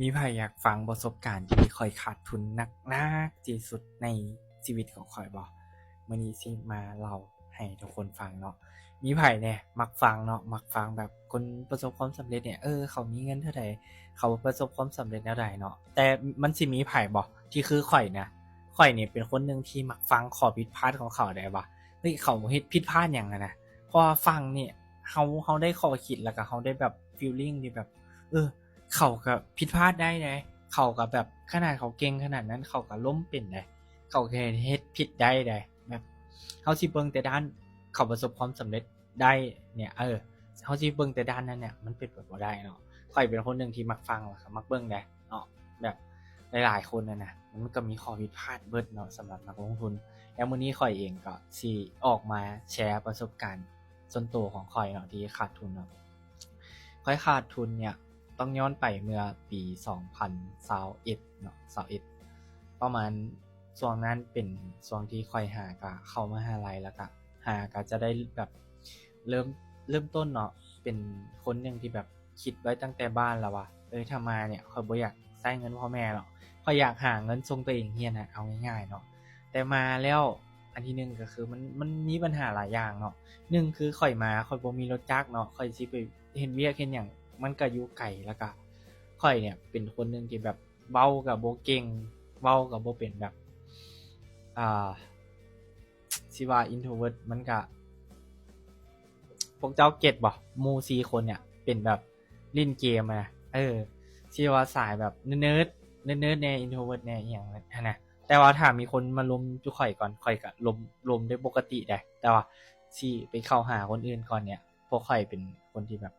มีไผอยากฟังประสบการณ์ที่ข้อยขาดทุนหนักๆที่สุดในชีวิตของข้อยบ่มื้อนี้สิมาเล่าให้ทุกคนฟังเนาะมีไผแหน่มักฟังเนาะมักฟังแบบคนประสบความสำเร็จเนี่ยเขามีเงินเท่าใดเขาประสบความสำเร็จแนวใดเนาะแต่มันสิมีไผบ่ที่คือข้อยนะข้อยนี่เป็นคนหนึ่งที่มักฟังข้อผิดพลาดของเขาได้ว่าเฮ้ยเขาเฮ็ดผิดพลาดหยังอะนะเพราะว่าฟังเนี่ยเราได้ข้อคิดแล้วก็เราได้แบบฟีลลิงที่แบบเออ เขาก็ผิดพลาดได้นะเขาก็แบบขนาดเขาเก่งขนาดนั้นเขาก็ล้มเป็นได้เขาก็เฮ็ดผิดได้แบบเขาสิเบิ่งแต่ด้านเขาประสบความสำเร็จได้เนี่ยเขาสิเบิ่งแต่ด้านนั้นเนี่ยมันเป็นไปบ่ได้เนาะข้อยเป็นคนหนึ่งที่มักฟังแล้วก็มักเบิ่งได้เนาะแบบหลายๆคนน่ะมันก็มีข้อผิดพลาดเบิดเนาะสำหรับนักลงทุนแล้วมื้อนี้ข้อยเองก็สิออกมาแชร์ประสบการณ์ส่วนตัวของข้อยเนาะที่ขาดทุนเนาะข้อยขาดทุนเนี่ย ต้องย้อนไปเมื่อปี2021เนาะ21ประมาณช่วงนั้นเป็นช่วงที่ค่อยหาก็เข้ามหาลัยแล้วก็หาก็จะได้แบบเริ่มเริ่มต้นเนาะเป็นคนหนึ่งที่แบบคิดไว้ตั้งแต่บ้านแล้วว่าถ้ามาเนี่ยข้อยบ่อยากใช้เงินพ่อแม่หรอกข้อยอยากหาเงินส่งตัวเองเรียนน่ะเอาง่ายๆเนาะแต่มาแล้วอันที่1ก็คือมันมีปัญหาหลายอย่างเนาะ1คือข้อยมาข้อยบ่มีรถจักรเนาะข้อยสิไปเฮ็ดเวียกเฮ็ดหยัง มันก็อยู่ไกลแล้วก็ข้อยเนี่ยเป็นคนหนึ่งที่แบบเว้าก็บ่เก่งเว้าก็บ่เป็นแบบอ่าสิว่า introvert มันก็พวกเจ้าเก็ตบ่หมู่4คนเนี่ยเป็นแบบเล่นเกมอะนะสิว่าสายแบบเนิร์ดๆเนิร์ดๆแน่ introvert แน่อิหยังหั้นน่ะแต่ว่าถ้ามีคนมารุมจุข้อยก่อนข้อยก็ล้มได้ปกติได้แต่ว่าสิไปเข้าหาคนอื่นก่อนเนี่ยพวกข้อยเป็นคนที่แบบ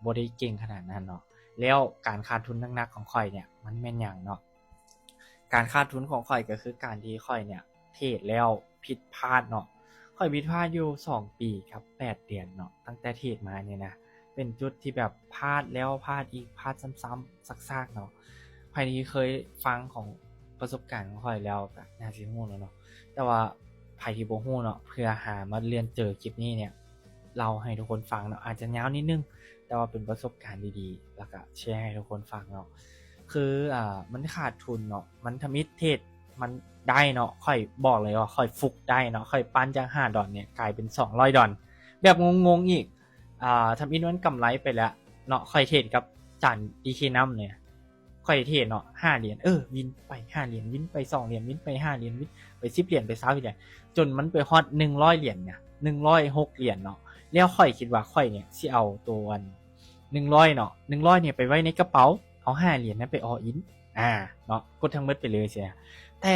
บ่ได้เก่งขนาดนั้นเนาะ แล้วการขาดทุนหนักๆของข้อยเนี่ยมันแม่นหยังเนาะการขาดทุนของข้อยก็คือการที่ข้อยเนี่ยเทรดแล้วผิดพลาดเนาะข้อยผิดพลาดอยู่2ปีกับ8เดือนเนาะตั้งแต่เทรดมาเนี่ยนะเป็นจุดที่แบบพลาดแล้วพลาดอีกพลาดซ้ำๆซากๆเนาะไผที่เคยฟังของประสบการณ์ของข้อยแล้วก็น่าสิรู้แล้วเนาะแต่ว่าไผที่บ่รู้เนาะเพื่อหามาเรียนเจอคลิปนี้เนี่ยเล่าให้ทุกคนฟังเนาะอาจจะยาวนิดนึง แต่ว่าเป็นประสบการณ์ดีๆแล้วก็แชร์ให้ทุกคนฟังเนาะคือมันขาดทุนเนาะมันทำให้เทรดมันได้เนาะค่อยบอกเลยว่าค่อยฟุกได้เนาะค่อยปั้นจาก$5เนี่ยกลายเป็น$200แบบงงๆอีกทำอินมันกำไรไปแล้วเนาะค่อยเทรดกับจาน DK น้ำเนี่ยค่อยเทรดเนาะ$5วินไป$5วินไป$2วินไป$5วินไป$10ไป20จนมันไปฮอด$100เนี่ย$106เนาะ แล้วค่อยคิดว่าค่อยเนี่ยสิเอาตัวอัน100เนาะ100เนี่ยไปไว้ในกระเป๋าเอา$5นั้นไป all in เนาะกดทั้งหมดไปเลยเสียแต่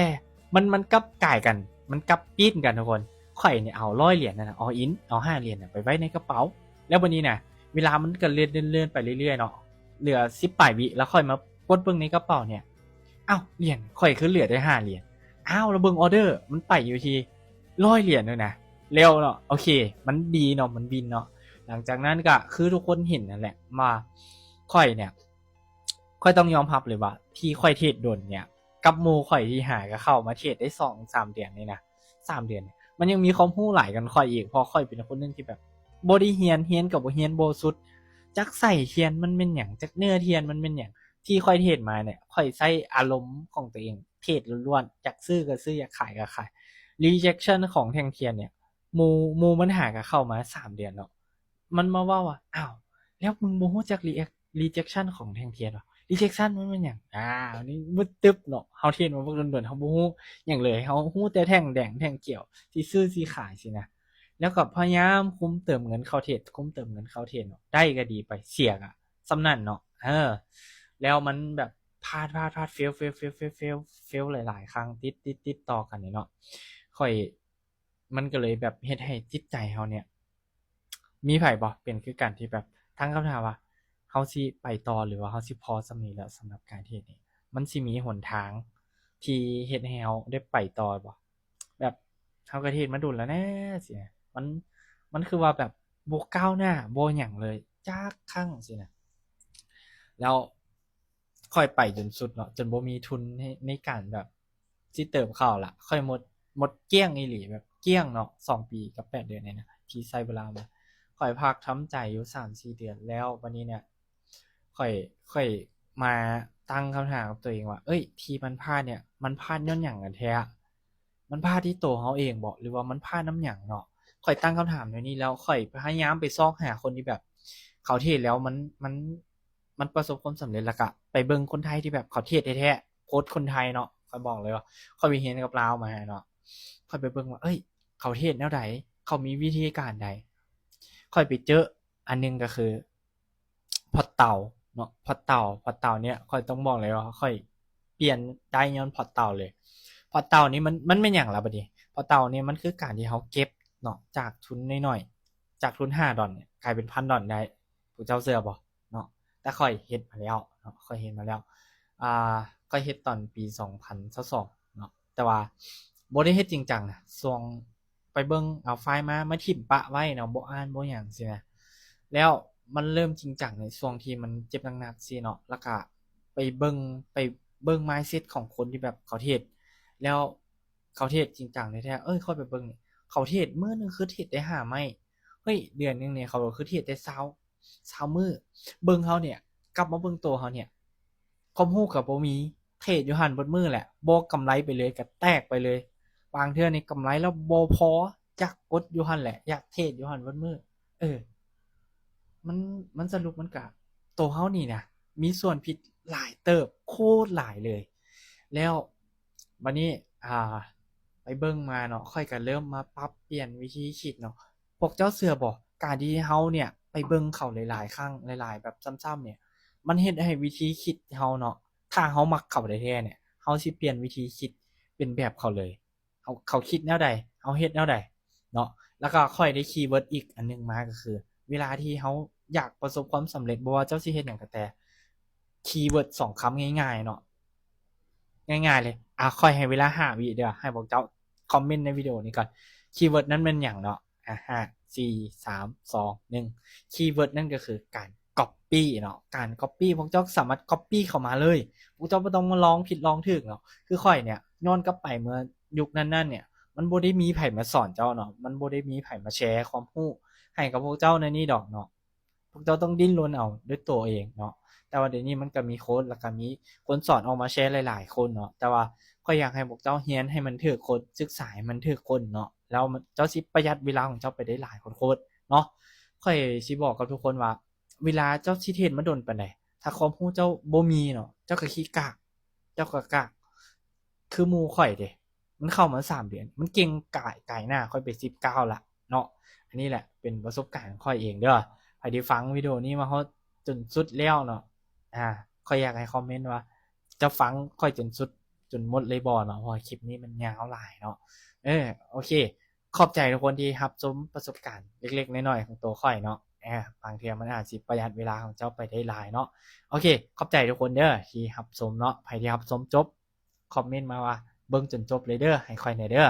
มันกลับกลายกันมันกลับปีนกันทุกคนค่อยเนี่ยเอา$100นั่นน่ะ all in เอา$5น่ะไปไว้ในกระเป๋าแล้วบัดนี้น่ะเวลามันก็เลื่อนๆไปเรื่อยๆเนาะเหลือ10ปลายวิแล้วค่อยมากดเบิ่งในกระเป๋าเนี่ยอ้าวเหรียญค่อยคือเหลือได้$5อ้าวแล้วเบิ่งออเดอร์มันไปอยู่ที่$100ด้วยนะ เร็วเนาะโอเคมันดีเนาะมันบินเนาะหลังจากนั้นก็คือทุกคนเห็นนั่นแหละมาค่อยเนี่ยค่อยต้องยอมรับเลยว่าที่ค่อยเทรดดนเนี่ยกับหมู่ข่อยที่หาก็เข้ามาเทรดได้2-3เดือนนี่นะ3เดือนเนี่ยมันยังมีความรู้หลายกันค่อยอีกเพราะค่อยเป็นคนนึงที่แบบบ่ได้เรียนก็บ่เรียนบ่สุดจักใส่เทียนมันเป็นหยังจักเนื้อเทียนมันเป็นหยังที่ค่อยเทรดมาเนี่ยค่อยใช้อารมณ์ของตัวเองเทรดล้วนๆจักซื้อก็ซื้ออยากขายก็ขาย rejection ของแท่งเทียนเนี่ย มูมันหากับเข้ามา3เดือนแล้วมันมาว่าอ้าวแล้วมึงบ่ฮู้จักrejection ของแท่งเทียนเหรอ rejection มันเป็นหยังนี่มึดตึ๊บเนาะเฮาเทรดมาบักโดนๆเฮาบ่ฮู้หยังเลยเฮาฮู้แต่แท่งแดงแท่งเขียวสิซื้อสิขายสินะแล้วก็พยายามคุมเติมเงินเข้าเทรดคุมเติมเงินเข้าเทรดเนาะได้ก็ดีไปเสียก็ส่ำนั้นเนาะแล้วมันแบบพลาดๆๆ fail หลายๆครั้งติดๆๆต่อกันนี่เนาะค่อย มันก็เลยแบบเฮ็ดให้จิตใจเราเนี่ยมีไผบ่เป็นคือกันที่แบบตั้งคำถามว่าเราสิไปต่อหรือว่าเราสิพอส่ำนี้แล้วสำหรับการเทรดนี่มันสิมีหนทางที่เฮ็ดให้เราได้ไปต่อบ่แบบเราก็เทรดมาโดนแล้วนะสินะมันคือว่าแบบบ่ก้าวหน้าบ่หยังเลยจักครั้งสินะแล้วค่อยไปจนสุดเนาะจนบ่มีทุนในการแบบสิเติมเข้าล่ะค่อยหมดเกลี้ยงอีหลีแบบเกลี้ยงเนาะ2ปีกับ8เดือนเนี่ยนะที่ใช้เวลามาค่อยพักทำใจอยู่3-4เดือนแล้ววันนี้เนี่ยค่อย มาตั้งคำถามกับตัวเองว่าเอ้ยที่มันพลาดเนี่ยมันพลาดย้อนหยังกันแท้อะมันพลาดที่ตัวเขาเองบ่หรือว่ามันพลาดน้ำหยังเนาะค่อยตั้งคำถามในนี้แล้วค่อยพยายามไปซอกหาคนที่แบบเขาเทศแล้วมันประสบความสำเร็จแล้วก็ไปเบิ่งคนไทยที่แบบเขาเทศแท้ๆโค้ชคนไทยเนาะค่อยบอกเลยว่าค่อยไปเห็นกับลาวมาเนาะค่อยไปเบิ่งว่าเอ้ยเขาเทศแนวใดเขามีวิธีการใดค่อยไปเจออันหนึงก็คือพอตเต่าเนาะพอตเต่าเนี่ยค่อยต้องบอกเลยว่าค่อยเปลี่ยนได้ย้อนพอตเต่าเลยพอตเต่านี่มันเป็นหยังล่ะบัดนี้พอตเต่านี่มันคือการที่เขาเก็บเนาะจากทุนน้อยๆจากทุน$5เนี่ยกลายเป็น$1,000ได้ผู้เจ้าเชื่อบ่เนาะแต่ค่อยเฮ็ดมาแล้วเนาะค่อยเฮ็ดมาแล้วอ่าค่อยเฮ็ดตอนปี2022เนาะแต่ว่าบ่ได้เฮ็ดจริงจังนะช่วงไปเบิ่งเอาไฟล์มาทิ่มปะไว้เนาะบ่อ่านบ่หยังซี้นะแล้วมันเริ่มจริงจังในช่วงที่มันเจ็บหนักๆซี้เนาะแล้วก็ไปเบิ่งไปเบิ่ง mindset ของคนที่แบบเขาเทรดแล้วเขาเทรดจริงจังแท้ๆค่อยไปเบิ่งนี่เขาเทรดมื้อหนึงคือเทรดได้5ไม้เฮ้ยเดือนหนึงเนี่ยเขาคือเทรดได้20มื้อเบิ่งเขาเนี่ยกลับมาเบิ่งตัวเขาเนี่ยความรู้ก็บ่มีเทรดอยู่หั่นเบิดมื้อแหละบ่กำไรไปเลยก็แตกไปเลยบางเทื่อนี่กำไรแล้วบ่พออยากกดอยู่หั่นแหละอยากเทรดอยู่หั่นเบิดมื้อเออ มันมันสรุปมันกะตัวเฮานี่นะมีส่วนผิดหลายเติบโคตรหลายเลยแล้วบัดนี้อ่าไปเบิ่งมาเนาะค่อยก็เริ่มมาปรับเปลี่ยนวิธีคิดเนาะพวกเจ้าเชื่อบ่การที่เฮาเนี่ยไปเบิ่งเขาหลายๆครั้งหลายๆแบบซ้ำๆเนี่ยมันเฮ็ดให้วิธีคิดเฮาเนาะถ้าเฮามักเขาได้แท้เนี่ยเฮาสิเปลี่ยนวิธีคิดเป็นแบบเขาเลยเขาคิดแนวใดเฮาเฮ็ดแนวใดเนาะแล้วก็ค่อยได้คีย์เวิร์ดอีกอันหนึงมาก็คือ เวลาที่เขาอยากประสบความสำเร็จบ่ว่าเจ้าสิเฮ็ดหยังก็แต่คีย์เวิร์ด2คำง่ายๆเนาะง่ายๆเลยค่อยให้เวลา5วิเด้อให้พวกเจ้าคอมเมนต์ในวิดีโอนี้ก่อนคีย์เวิร์ดนั้นแม่นหยังเนาะ5 4 3 2 1คีย์เวิร์ดนั่นก็คือการก๊อบปี้เนาะการก๊อบปี้พวกเจ้าสามารถก๊อบปี้เข้ามาเลยพวกเจ้าบ่ต้องมาลองผิดลองถูกเนาะคือข้อยเนี่ยย้อนกลับไปเมื่อยุคนั้นๆเนี่ยมันบ่ได้มีไผมาสอนเจ้าเนาะมันบ่ได้มีไผมาแชร์ความรู้ ให้กับพวกเจ้าในนี้ดอกเนาะพวกเจ้าต้องดิ้นรนเอาด้วยตัวเองเนาะแต่ว่าเดี๋ยวนี้มันก็มีโค้ดแล้วก็มีคนสอนออกมาแชร์หลายๆคนเนาะแต่ว่าก็อยากให้พวกเจ้าเรียนให้มันถูกคนศึกษาให้มันถูกคนเนาะแล้วเจ้าสิประหยัดเวลาของเจ้าไปได้หลายโคตรๆเนาะข้อยสิบอกกับทุกคนว่าเวลาเจ้าสิเทรดมาโดนปานใดถ้าความรู้เจ้าบ่มีเนาะเจ้าก็ขี้กากเจ้าก็กากคือหมู่ข้อยเดะมันเข้ามา3เดือนมันเก่งก่ายหน้าข้อยไป19ละเนาะ อันนี้แหละเป็นประสบการณ์ของข้อยเองเด้อใครที่ฟังวิดีโอนี้มาฮอดจนสุดแล้วเนาะข้อยอยากให้คอมเมนต์ว่าจะฟังข้อยจนสุดจนหมดเลยบ่เนาะเพราะว่าคลิปนี้มันยาวหลายเนาะโอเคขอบใจทุกคนที่รับชมประสบการณ์เล็กๆน้อยๆของตัวข้อยเนาะบางเทื่อมันอาจสิประหยัดเวลาของเจ้าไปได้หลายเนาะโอเคขอบใจทุกคนเด้อที่รับชมเนาะใครที่รับชมจบคอมเมนต์มาว่าเบิ่งจนจบเลยเด้อให้ข้อยหน่อยเด้อ